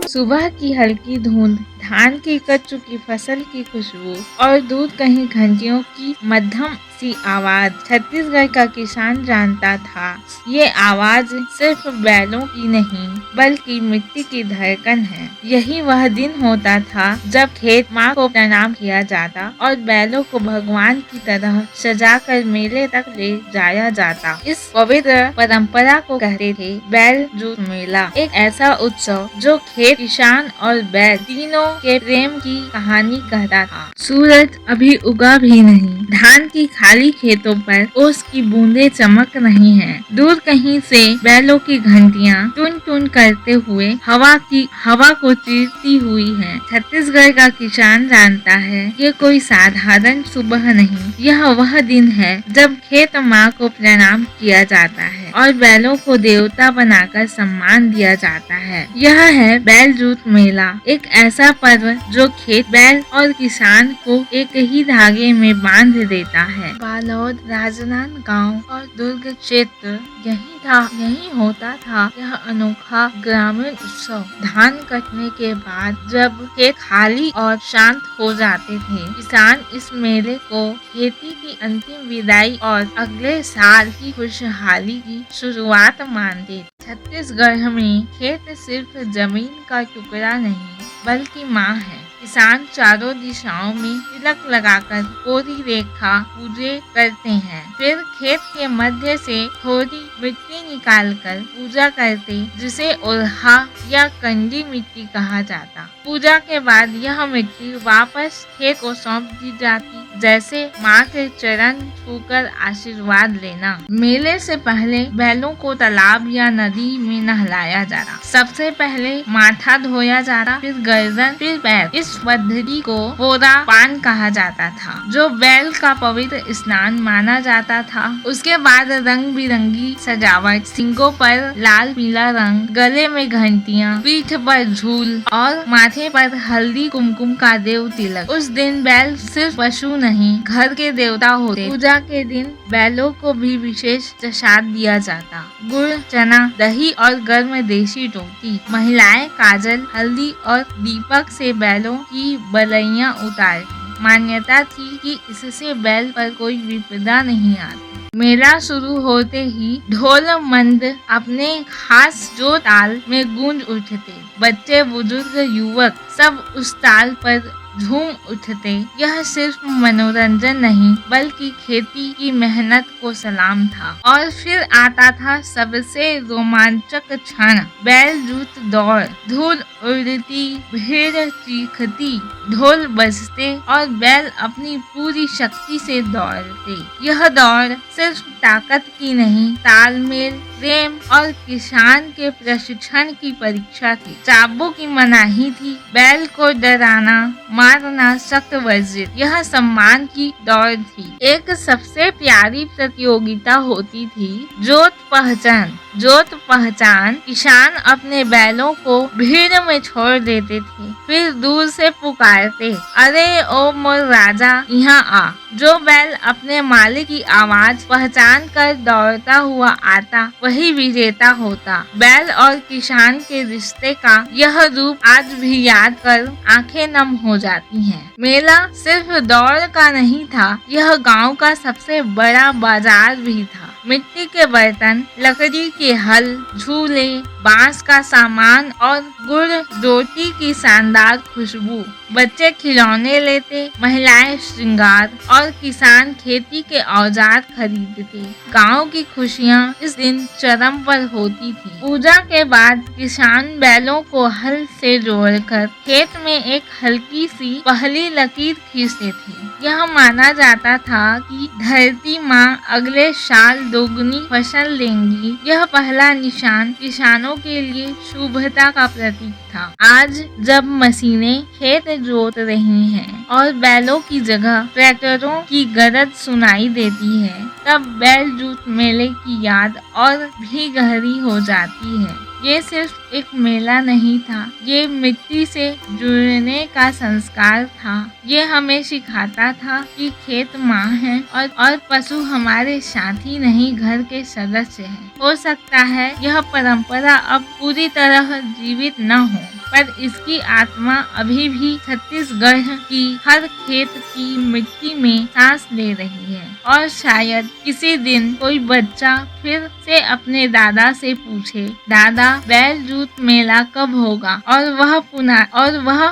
सुबह की हल्की धुंध, धान की कट चुकी फसल की खुशबू और दूर कहीं घंटियों की मध्यम सी आवाज। छत्तीसगढ़ का किसान जानता था ये आवाज सिर्फ बैलों की नहीं बल्कि मिट्टी की धड़कन है। यही वह दिन होता था जब खेत माँ को प्रणाम किया जाता और बैलों को भगवान की तरह सजाकर मेले तक ले जाया जाता। इस पवित्र परंपरा को कहते थे बैल जूत मेला, एक ऐसा उत्सव जो खेत, किसान और बैल तीनों के प्रेम की कहानी कहता था। सूरज अभी उगा भी नहीं, धान की खाली खेतों पर ओस की बूंदें चमक रही हैं। दूर कहीं से बैलों की घंटियां टुन टुन करते हुए हवा को चीरती हुई हैं। छत्तीसगढ़ का किसान जानता है ये कोई साधारण सुबह नहीं, यह वह दिन है जब खेत माँ को प्रणाम किया जाता है और बैलों को देवता बनाकर सम्मान दिया जाता है। यह है बैल जूत मेला, एक ऐसा पर्व जो खेत, बैल और किसान को एक ही धागे में बांध देता है। बालोद, राजनांदगांव और दुर्ग क्षेत्र यही होता था यह अनोखा ग्रामीण उत्सव। धान कटने के बाद जब खेत खाली और शांत हो जाते थे, किसान इस मेले को खेती की अंतिम विदाई और अगले साल की खुशहाली की शुरुआत मानते। छत्तीसगढ़ में खेत सिर्फ जमीन का टुकड़ा नहीं बल्कि माँ है। किसान चारों दिशाओं में तिलक लगाकर कोरी रेखा पूजे करते हैं, फिर खेत के मध्य से थोड़ी मिट्टी निकालकर पूजा करते, जिसे ओल्हा या कंडी मिट्टी कहा जाता। पूजा के बाद यह मिट्टी वापस खेत को सौंप दी जाती, जैसे माँ के चरण छूकर आशीर्वाद लेना। मेले से पहले बैलों को तालाब या नदी में नहलाया जाता। सबसे पहले माथा धोया जाता, फिर गर्दन, फिर पैर। इस पद्धति को पोरा पान कहा जाता था, जो बैल का पवित्र स्नान माना जाता था। उसके बाद रंग बिरंगी सजावट, सींगों पर लाल पीला रंग, गले में घंटियां, पीठ पर झूल और माथे पर हल्दी कुमकुम का देव तिलक। उस दिन बैल सिर्फ पशु नहीं, घर के देवता होते। पूजा के दिन बैलों को भी विशेष प्रसाद दिया जाता, गुड़, चना, दही और गर्म देशी रोटी। महिलाएं काजल, हल्दी और दीपक से बैलों की बलैया उतारती। मान्यता थी कि इससे बैल पर कोई विपदा नहीं आती। मेला शुरू होते ही ढोल मंद अपने खास जो ताल में गूंज उठते। बच्चे, बुजुर्ग, युवक सब उस ताल पर झूम उठते। यह सिर्फ मनोरंजन नहीं बल्कि खेती की मेहनत को सलाम था। और फिर आता था सबसे रोमांचक क्षण, बैल जूत दौड़। धूल उड़ती, भीड़ चीखती, ढोल बजते और बैल अपनी पूरी शक्ति से दौड़ते। यह दौड़ सिर्फ ताकत की नहीं, तालमेल, प्रेम और किसान के प्रशिक्षण की परीक्षा थी। चाबू की मनाही थी, बैल को डराना, मारना सख्त वर्जित। यह सम्मान की दौड़ थी। एक सबसे प्यारी प्रतियोगिता होती थी जोत पहचान। जोत पहचान किसान अपने बैलों को भीड़ में छोड़ देते थे, फिर दूर से पुकारते, अरे ओ मोर राजा यहाँ आ। जो बैल अपने मालिक की आवाज पहचान कर दौड़ता हुआ आता वही विजेता होता। बैल और किसान के रिश्ते का यह रूप आज भी याद कर आंखें नम हो जाती हैं। मेला सिर्फ दौड़ का नहीं था, यह गांव का सबसे बड़ा बाजार भी था। मिट्टी के बर्तन, लकड़ी के हल, झूले, बांस का सामान और गुड़ रोटी की शानदार खुशबू। बच्चे खिलौने लेते, महिलाएं श्रृंगार और किसान खेती के औजार खरीदते। गांव की खुशियां इस दिन चरम पर होती थी। पूजा के बाद किसान बैलों को हल से जोड़कर खेत में एक हल्की सी पहली लकीर खींचते थे। यह माना जाता था कि धरती माँ अगले साल दोगुनी फसल देंगी। यह पहला निशान किसानों के लिए शुभता का प्रतीक था। आज जब मशीनें खेत जोत रही हैं और बैलों की जगह ट्रैक्टरों की गरज सुनाई देती है, तब बैल जूत मेले की याद और भी गहरी हो जाती है। ये सिर्फ एक मेला नहीं था, ये मिट्टी से जुड़ने का संस्कार था। ये हमें सिखाता था कि खेत माँ है और पशु हमारे साथी नहीं, घर के सदस्य हैं। हो सकता है यह परंपरा अब पूरी तरह जीवित न हो, पर इसकी आत्मा अभी भी छत्तीसगढ़ की हर खेत की मिट्टी में सांस ले रही है। और शायद किसी दिन कोई बच्चा फिर से अपने दादा से पूछे, दादा बैल जूत मेला कब होगा? और वह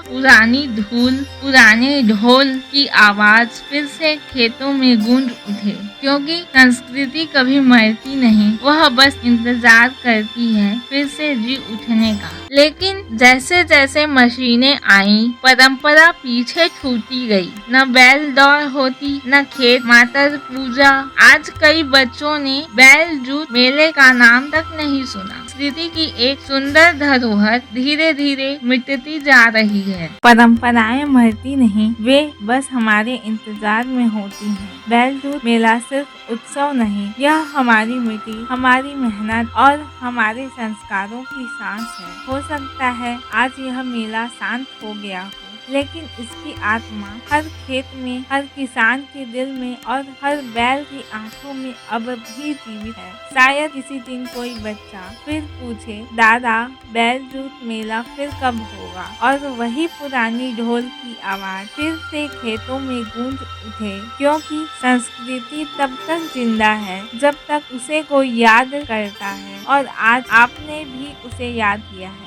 पुरानी धूल, पुराने ढोल की आवाज फिर से खेतों में गूंज उठे। क्योंकि संस्कृति कभी मरती नहीं, वह बस इंतजार करती है फिर से जी उठने का। लेकिन जैसे जैसे मशीनें आईं, परंपरा पीछे छूटी गई। न बैल दौड़ होती, न खेत मातर पूजा। आज कई बच्चों ने बैल जूत मेले का नाम तक नहीं सुना। संस्कृति की एक सुंदर धरोहर धीरे धीरे मिटती जा रही है। परंपराएं मरती नहीं, वे बस हमारे इंतजार में होती हैं। बैल जूत मेला सिर्फ उत्सव नहीं, यह हमारी मिट्टी, हमारी मेहनत और हमारे संस्कारों की सांस है। हो सकता है आज यह मेला शांत हो गया हो, लेकिन इसकी आत्मा हर खेत में, हर किसान के दिल में और हर बैल की आंखों में अब भी जीवित है। शायद किसी दिन कोई बच्चा फिर पूछे, दादा बैल जूत मेला फिर कब होगा? और वही पुरानी ढोल की आवाज फिर से खेतों में गूंज उठे। क्योंकि संस्कृति तब तक जिंदा है जब तक उसे कोई याद करता है, और आज आपने भी उसे याद किया है।